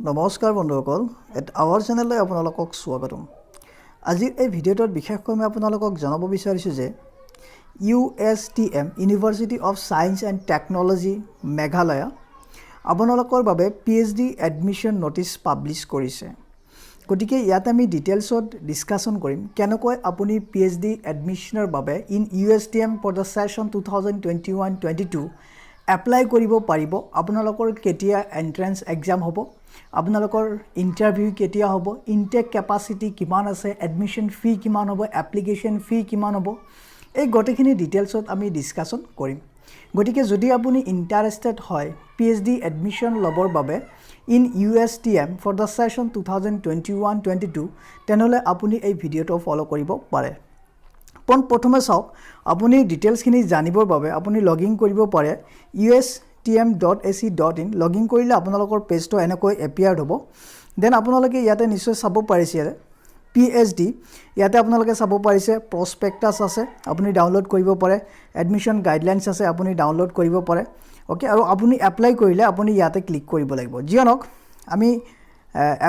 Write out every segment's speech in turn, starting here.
নমস্কাৰ বন্ধুসকল আৱাৰ চেনেললৈ আপোনালোকক স্বাগতম। আজিৰ এই ভিডিঅ'টোত বিশেষকৈ মই আপোনালোকক জনাব বিচাৰিছোঁ যে USTM university of science and technology Meghalaya আপোনালোকৰ বাবে PhD এডমিশ্যন নোটিছ পাব্লিছ কৰিছে। গতিকে ইয়াত আমি ডিটেইলছত ডিসকাশন কৰিম কেনেকৈ আপুনি PhD এডমিশ্যনৰ বাবে in USTM for the session 2021-22 apply কৰিব পাৰিব। আপোনালোকৰ কেতিয়া এন্ট্ৰেন্স এক্সাম হ'ব, আপোনালোকৰ ইণ্টাৰভিউ কেতিয়া হ'ব, ইনটেক কেপাচিটি কিমান আছে, এডমিশ্যন ফি কিমান হ'ব, এপ্লিকেশ্যন ফি কিমান হ'ব, এই গোটেইখিনি ডিটেইলছত আমি ডিসকাশন কৰিম। গতিকে যদি আপুনি ইণ্টাৰেষ্টেড হয় PhD এডমিশ্যন ল'বৰ বাবে in USTM for the session 2021-22 তেনেহ'লে আপুনি এই ভিডিঅ'টো ফলো কৰিব পাৰে। প্ৰথমে চাওক, আপুনি ডিটেইলছখিনি জানিবৰ বাবে আপুনি লগইন কৰিব পাৰে ustm.ac.in। লগইন কৰিলে আপোনালোকৰ পেজটো এনেকৈ এপিয়াৰ্ড হ'ব। দেন আপোনালোকে ইয়াতে নিশ্চয় চাব পাৰিছে PhD, ইয়াতে আপোনালোকে চাব পাৰিছে প্ৰস্পেক্টাছ আছে, আপুনি ডাউনলোড কৰিব পাৰে, এডমিশ্যন গাইডলাইনছ আছে, আপুনি ডাউনলোড কৰিব পাৰে। ওকে, আৰু আপুনি এপ্লাই কৰিলে আপুনি ইয়াতে ক্লিক কৰিব লাগিব। যিয়নক আমি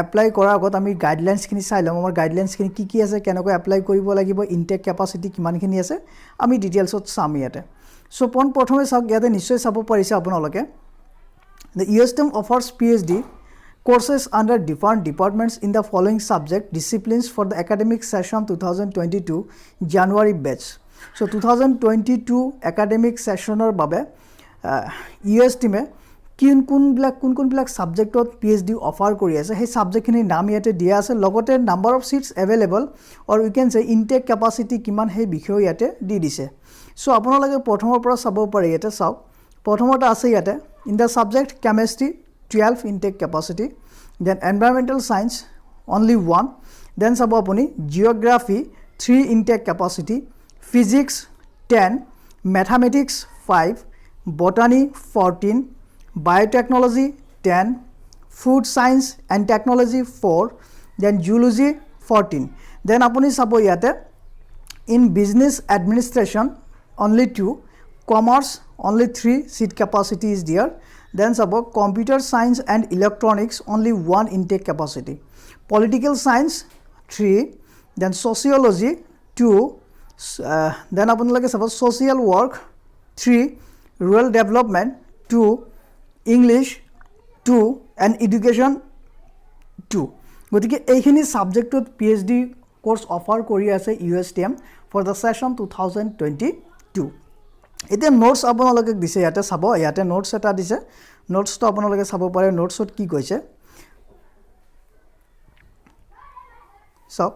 এপ্লাই কৰাৰ আগত আমি গাইডলাইনছখিনি চাই ল'ম, আমাৰ গাইডলাইনছখিনি কি আছে, কেনেকৈ এপ্লাই কৰিব লাগিব, ইনটেক কেপাচিটি কিমানখিনি আছে, আমি ডিটেইলছত চাম ইয়াতে। সো প্ৰথমে চাওক, ইয়াতে নিশ্চয় চাব পাৰিছে আপোনালোকে the USTM অফাৰ্ছ PhD courses under different departments in the following subject disciplines for the academic session 2022 January batch. So 2022 academic sessionৰ বাবে USTM কোনবিলাক সাবজেক্টত PhD অফাৰ কৰি আছে সেই সাবজেক্টখিনিৰ নাম ইয়াতে দিয়া আছে, লগতে number of seats available or we can say intake capacity কিমান সেই বিষয় ইয়াতে দি দিছে। সো আপোনালোকে প্ৰথমৰ পৰা চাব পাৰে। ইয়াতে চাওক, প্ৰথমতে আছে ইয়াতে in the subject chemistry 12 intake capacity, then environmental science only 1, then চাব আপুনি geography 3 intake capacity, physics 10, mathematics 5, botany 14, biotechnology 10, food science and technology 4, then zoology 14, then আপুনি চাব ইয়াতে in business administration only 2, commerce only 3 seat capacity is there, then sabo computer science and electronics only 1 intake capacity, political science 3, then sociology 2, then apunalage sabo social work 3, rural development 2, english 2 and education 2. গতিকে এইখিনি সাবজেক্টত PhD course offer কৰি আছে USTM for the session 2022. এতিয়া notes আপোনালোকে দিছে, ইয়াতে চাব, ইয়াতে নোটছ এটা দিছে, নোটছটো আপোনালোকে চাব পাৰে। নোটছত কি কৈছে চাওক,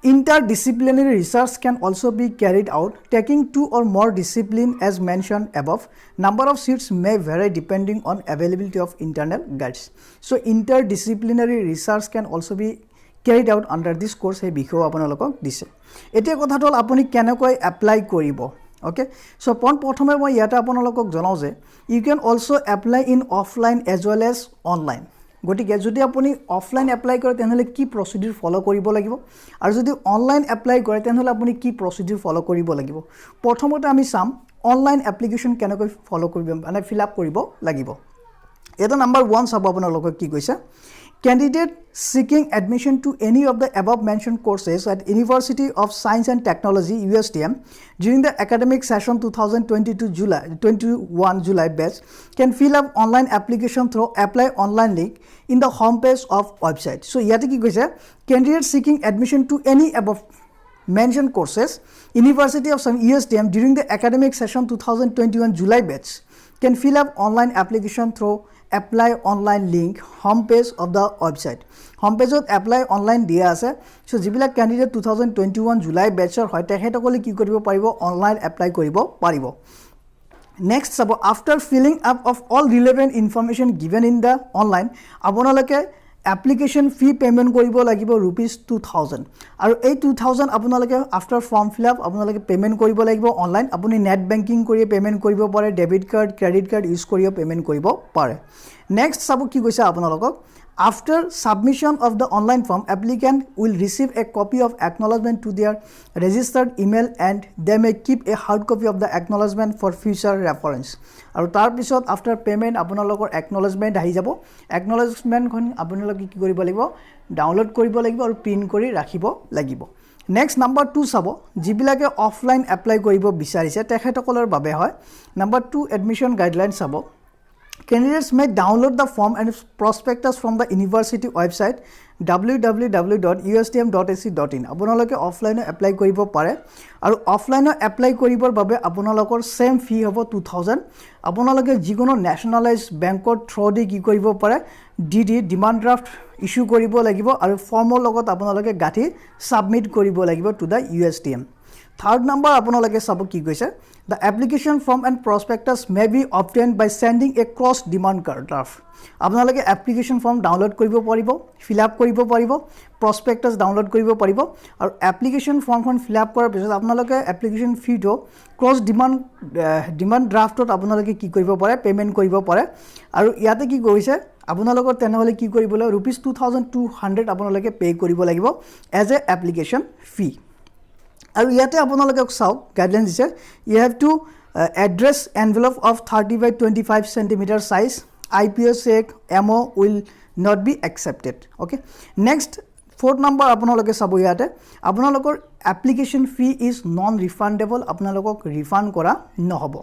interdisciplinary research can also be carried out taking 2 or more discipline as mentioned above. Number of seats may vary depending on availability of internal guides. So interdisciplinary research can also be carried out under this course এই বিষয় আপোনালোকক দিছে। এতিয়া কথাটো হ'ল আপুনি কেনেকৈ apply কৰিব। ওকে, সো প্ৰথমে মই ইয়াতে আপোনালোকক জনাওঁ যে you can also apply in offline as well as online. গতিকে যদি আপুনি অফলাইন এপ্লাই কৰে তেনেহ'লে কি প্ৰচিডিউৰ ফ'ল' কৰিব লাগিব, আৰু যদি অনলাইন এপ্লাই কৰে তেনেহ'লে আপুনি কি প্ৰচিডিউৰ ফ'ল' কৰিব লাগিব। প্ৰথমতে আমি চাম অনলাইন এপ্লিকেশ্যন কেনেকৈ ফ'ল' কৰিব, মানে ফিল আপ কৰিব লাগিব। এটা নাম্বাৰ 1 চাব আপোনালোকে কি কৈছে, candidate seeking admission to any of the above mentioned courses at University of Science and Technology USTM during the academic session 2022-21 July batch can fill up online application through apply online link in the home page of website. So yate ki koise, candidate seeking admission to any above mentioned courses University of USTM during the academic session 2021 July batch can fill up online application through apply online link home page of the website. Home page of apply online দিয়া আছে। So যিবিলাক candidate 2021 July বেচৰ হয় তেখেতসকলে কি কৰিব পাৰিব, online apply কৰিব পাৰিব। নেক্সট চাব, after filling up of all relevant information given in the online আপোনালোকে এপ্লিকেশ্যন ফি পে'মেণ্ট কৰিব লাগিব ₹2000, আৰু এই 2000 আপোনালোকে আফটাৰ ফৰ্ম ফিল আপ আপোনালোকে পে'মেণ্ট কৰিব লাগিব অনলাইন। আপুনি নেট বেংকিং কৰি পে'মেণ্ট কৰিব পাৰে, debit card credit card use কৰি পে'মেণ্ট কৰিব পাৰে। নেক্সট চাব কি কৈছে আপোনালোকক, After submission of the online form, applicant will receive a copy of acknowledgement to their registered email and they may keep a hard copy of the acknowledgement for future reference. আৰু তাৰ পিছত after payment আপোনালোকৰ acknowledgement আহি যাব acknowledgement খন আপোনালোকে কি কৰিব লাগিব ডাউনলোড কৰিব লাগিব আৰু প্ৰিন্ট কৰি ৰাখিব লাগিব নেক্সট নাম্বাৰ 2 চাব যিবিলাকে অফলাইন এপ্লাই কৰিব বিচাৰিছে তেখেতসকলৰ বাবে হয় নাম্বাৰ 2 এডমিশন গাইডলাইন চাব Candidates may download the form and prospectus from the university website www.ustm.ac.in. আপোনালোকে অফলাইনে এপ্লাই কৰিব পাৰে আৰু অফলাইনে এপ্লাই কৰিবৰ বাবে আপোনালোকৰ সেম ফি হ'ব 2000 আপোনালোকে যিকোনো নেশনালাইজ বেংকৰ থ্ৰু দি কি কৰিব পাৰে ডিডি ডিমান্ড ড্ৰাফট ইস্যু কৰিব লাগিব আৰু ফৰ্মৰ লগত আপোনালোকে গাঠি সাবমিট কৰিব লাগিব to the USTM Third number আপোনালোকে চাব কি কৈছে The application form and prospectus may be obtained by sending a cross demand draft. আপোনালোকে application form download কৰিব পাৰিব fill up কৰিব পাৰিব prospectus download কৰিব পাৰিব আৰু application form খন fill up কৰাৰ পিছত আপোনালোকে application fee টো cross demand draftত আপোনালোকে কি কৰিব পাৰে পেমেন্ট কৰিব পাৰে আৰু ইয়াতে কি কৈছে আপোনালোকৰ তেনেহলে কি কৰিব লাগিব rupees 2200 আপোনালোকে পে কৰিব লাগিব as a application fee আৰু ইয়াতে আপোনালোকে চাওক গাইডলাইন দিছে you have to address envelope of 30 by 25 cm size IPO check MO will not be accepted okay next fourth number আপোনালোকে চাব ইয়াতে আপোনালোকৰ application fee is non refundable আপোনালোকক ৰিফান্ড কৰা নহব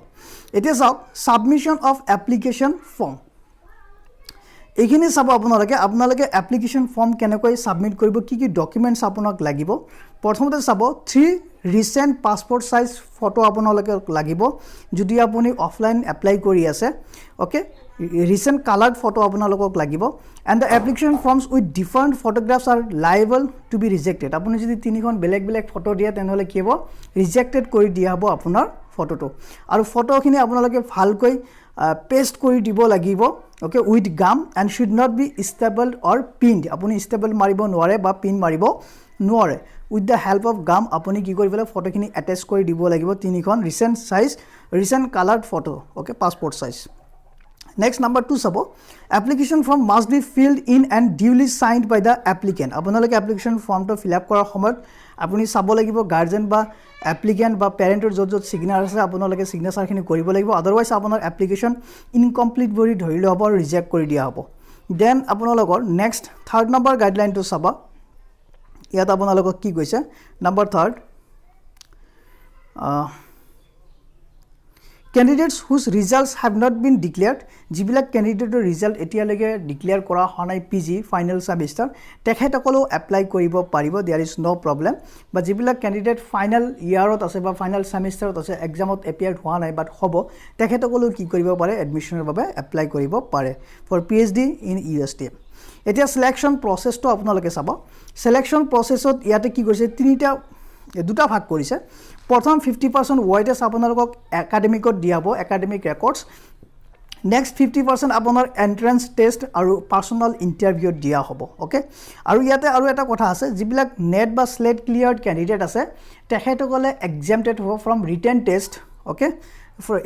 এতিয়া চাওক submission of application form এইখিনি চাব আপোনালোকে এপ্লিকেশন ফর্ম কেনেকৈ সাবমিট কৰিব কি কি ডকুমেন্টস আপোনাক লাগিব প্ৰথমতে চাব 3 ৰিসেন্ট পাসপোৰ্ট সাইজ ফটো আপোনালোকে লাগিব যদি আপুনি অফলাইন এপ্লাই কৰি আছে ওকে ৰিসেন্ট কালাৰ্ড ফটো আপোনালোকক লাগিব and the application forms with different photographs are liable to be rejected আপুনি যদি তিনিখন বেলেগ ফটো দিয়া তেনেহলে কি হ'ব ৰিজেক্টেড কৰি দিয়া হ'ব আপোনাৰ ফটোটো আৰু ফটোখিনি আপোনালোকে ভালকৈ paste কৰি দিব লাগিব okay with gum and should not be stapled or pinned আপুনি staple মাৰিব নোৱাৰে বা পিন মাৰিব নোৱাৰে with the help of gum আপুনি কি কৰিব লাগিব ফটোখিনি attach কৰি দিব লাগিব তিনিখন recent colored photo okay passport size next number 2 sabo application form must be filled in and duly signed by the applicant আপোনালোকে application form to fill up কৰাৰ সময়ত আপুনি চাব লাগিব গাৰ্ডিয়ান বা applicant বা parentor যত signature আছে আপোনালোকে signature খিনি কৰিব লাগিব otherwise আপোনাৰ application incomplete বুলি ধৰিলে হ'ব আৰু ৰিজেক্ট কৰি দিয়া হ'ব then আপোনালোকৰ next third number guideline to চাবা ইয়াত আপোনালোকক কি কৈছে number 3 Candidates whose results have not been declared যিবিলাক ক্যান্ডিডেটৰ ৰিজাল্ট এতিয়ালৈকে ডিক্লেয়াৰ কৰা হোৱা PG ফাইনাল সেমিস্টাৰ তেখেতসকলেও এপ্লাই কৰিব পাৰিব there is no problem বা যিবিলাক ক্যান্ডিডেট ফাইনাল ইয়াৰত আছে বা ফাইনাল সেমিস্টাৰত আছে এক্সামত এপিয়াৰ হোৱা নাই বাট হ'ব তেখেতসকলেও কি কৰিব পাৰে এডমিশনৰ বাবে এপ্লাই কৰিব পাৰে for PhD in USTM এতিয়া সিলেকশন প্ৰসেসটো আপোনালোকে চাব সিলেকশন প্ৰসেসত ইয়াতে কি কৰিছে দুটা ভাগ কৰিছে প্ৰথম 50% ওয়েটেজ আপোনালোকক একাডেমিকত দিয়াব একাডেমিক ৰেকৰ্ডস নেক্সট 50% আপোনাৰ এন্ট্ৰেন্স টেষ্ট আৰু পাৰ্সোনাল ইন্টাৰভিউ দিয়া হ'ব ওকে আৰু ইয়াতে আৰু এটা কথা আছে যিবিলাক নেট বা স্লেট ক্লিয়াৰ্ড ক্যান্ডিডেট আছে তেখেতসকলে এক্সামটেড হ'ব from written test okay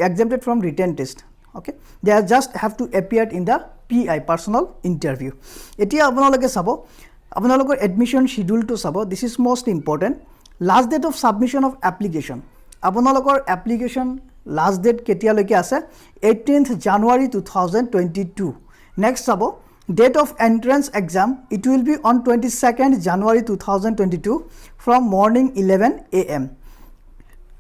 exempted from written test okay they just have to appear in the PI personal interview etia apnaloke sabo apnalokor admission schedule to sabo this is most important last date of submission of application apnalokor application last date ketia loke ase 18th January 2022 next sabo date of entrance exam it will be on 22nd January 2022 from morning 11 am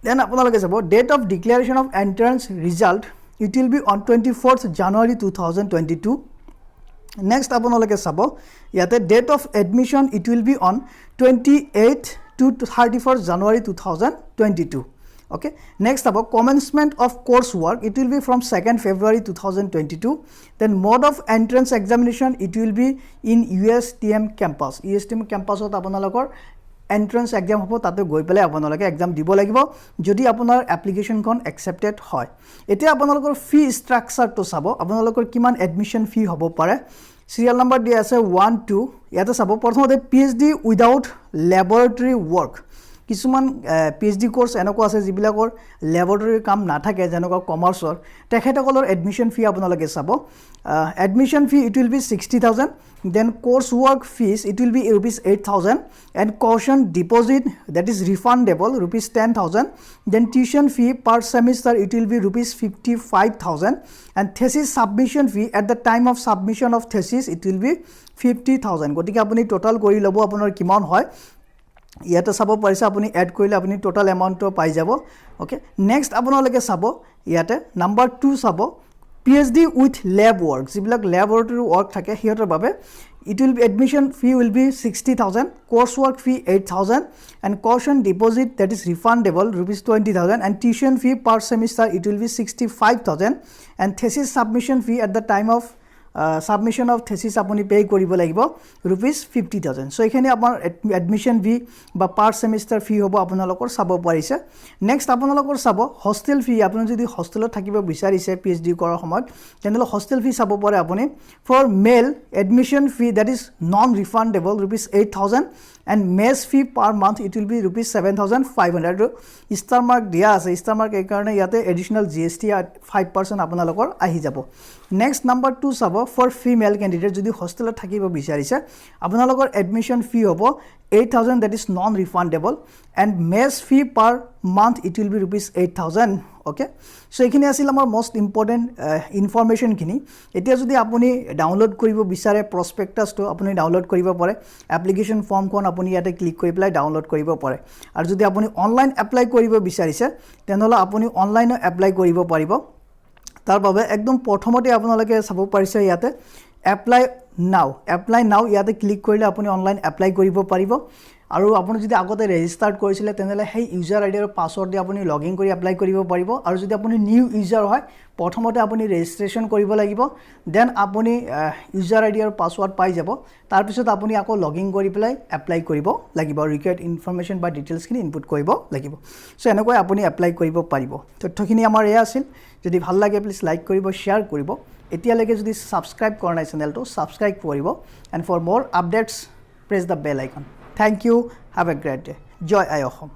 then apnaloke sabo date of declaration of entrance result it will be on 24th January 2022 next apnaloke sabo yate date of admission it will be on 28th to 31st January 2022 okay next about commencement of coursework it will be from 2nd February 2022 then mode of entrance examination it will be in USTM campus ot apnalokor entrance exam hobo tate goi pele apnaloke exam dibo lagibo jodi apunar application kon accepted hoy etia apnalokor fee structure to sabo apnalokor kiman admission fee hobo pare serial number dia ase 1 2 yate sabo prothomote PhD without laboratory work কিছুমান PhD course এনেকুৱা আছে যিবিলাকৰ laboratory কাম নাথাকে যেনেকুৱা কমাৰ্চৰ তেখেতসকলৰ admission ফি আপোনালোকে চাব admission Phi it will be 60000 then course work fees it will be rupees 8000 and caution deposit that is refundable rupees 10000 then tuition fee per semester it will be rupees 55000 and thesis submission fee at the time of submission of thesis it will be 50000 গতিকে আপুনি total কৰি লব আপোনাৰ কিমান হয় ইয়াতে চাব পাৰিছে আপুনি এড কৰিলে আপুনি টোটাল এমাউন্টটো পাই যাব ওকে নেক্সট আপোনালোকে চাব ইয়াতে নাম্বাৰ 2 চাব PhD with lab work যিবিলাক laboratory work থাকে হিয়তৰ বাবে it will be admission fee will be 60000 course work fee 8000 and caution deposit that is refundable rupees 20000 and tuition fee per semester it will be 65000 and thesis submission fee at the time of submission of thesis আপনি pay কৰিব লাগিব rupees 50000 so এখানে আপোনাৰ admission ফি বা পাৰ সেমিস্টাৰ ফি হ'ব আপোনালোকৰ চাব পাৰিছে নেক্সট আপোনালোকৰ চাব হোস্টেল ফি আপুনি যদি হোস্টেলত থাকিব বিচাৰিছে PhD কৰাৰ সময়ত তেনেহলে হোস্টেল ফি চাব পাৰে আপুনি for male admission fee that is non refundable rupees 8000 and mess fee per month it will be rupees 7500 star mark দিয়া আছে star mark এই কাৰণে ইয়াতে additional GST 5% আপোনালোকৰ আহি যাব next number 2 চাব for female candidate যদি হোস্টেলত থাকিব বিচাৰিছে আপোনালোকৰ admission fee হ'ব 8000 that is non refundable and mess fee per month it will be rupees 8000 okay so এখিনি আছিল আমাৰ most important information খিনি এতিয়া যদি আপুনি ডাউনলোড কৰিব বিচাৰে prospectus তো আপুনি ডাউনলোড কৰিব পাৰে application form কোন আপুনি ইয়াতে ক্লিক কৰি পেলাই ডাউনলোড কৰিব পাৰে আৰু যদি আপুনি অনলাইন এপ্লাই কৰিব বিচাৰিছে তেনেহলে আপুনি অনলাইনে এপ্লাই কৰিব পাৰিব তাৰ বাবে একদম প্ৰথমতে আপোনালোকে চাব পাৰিছে ইয়াতে apply now ইয়াতে ক্লিক কৰিলে আপুনি অনলাইন এপ্লাই কৰিব পাৰিব আৰু আপুনি যদি আগতে ৰেজিস্টাৰ কৰিছিলে তেনেহলে সেই ইউজাৰ আইডি আৰু পাসওয়াৰ্ড দি আপুনি লগইন কৰি এপ্লাই কৰিব পাৰিব আৰু যদি আপুনি নিউ ইউজাৰ হয় প্ৰথমতে আপুনি ৰেজিস্ট্ৰেচন কৰিব লাগিব দেন আপুনি ইউজাৰ আইডি আৰু পাসওয়াৰ্ড পাই যাব তাৰ পিছত আপুনি আকৌ লগইন কৰি পেলাই এপ্লাই কৰিব লাগিব ৰিকোয়াৰ্ড ইনফৰমেশন বা ডিটেইলছ খিনি ইনপুট কৰিব লাগিব সো এনেকৈ আপুনি এপ্লাই কৰিব পাৰিব তথ্যখিনি আমাৰ এয়া আছিল যদি ভাল লাগে প্লিজ লাইক কৰিব শেয়াৰ কৰিব এতিয়ালৈকে যদি সাবস্ক্ৰাইব কৰা নাই চেনেলটো সাবস্ক্ৰাইব কৰিব and for more updates press the bell icon thank you have a great day joy I Ahom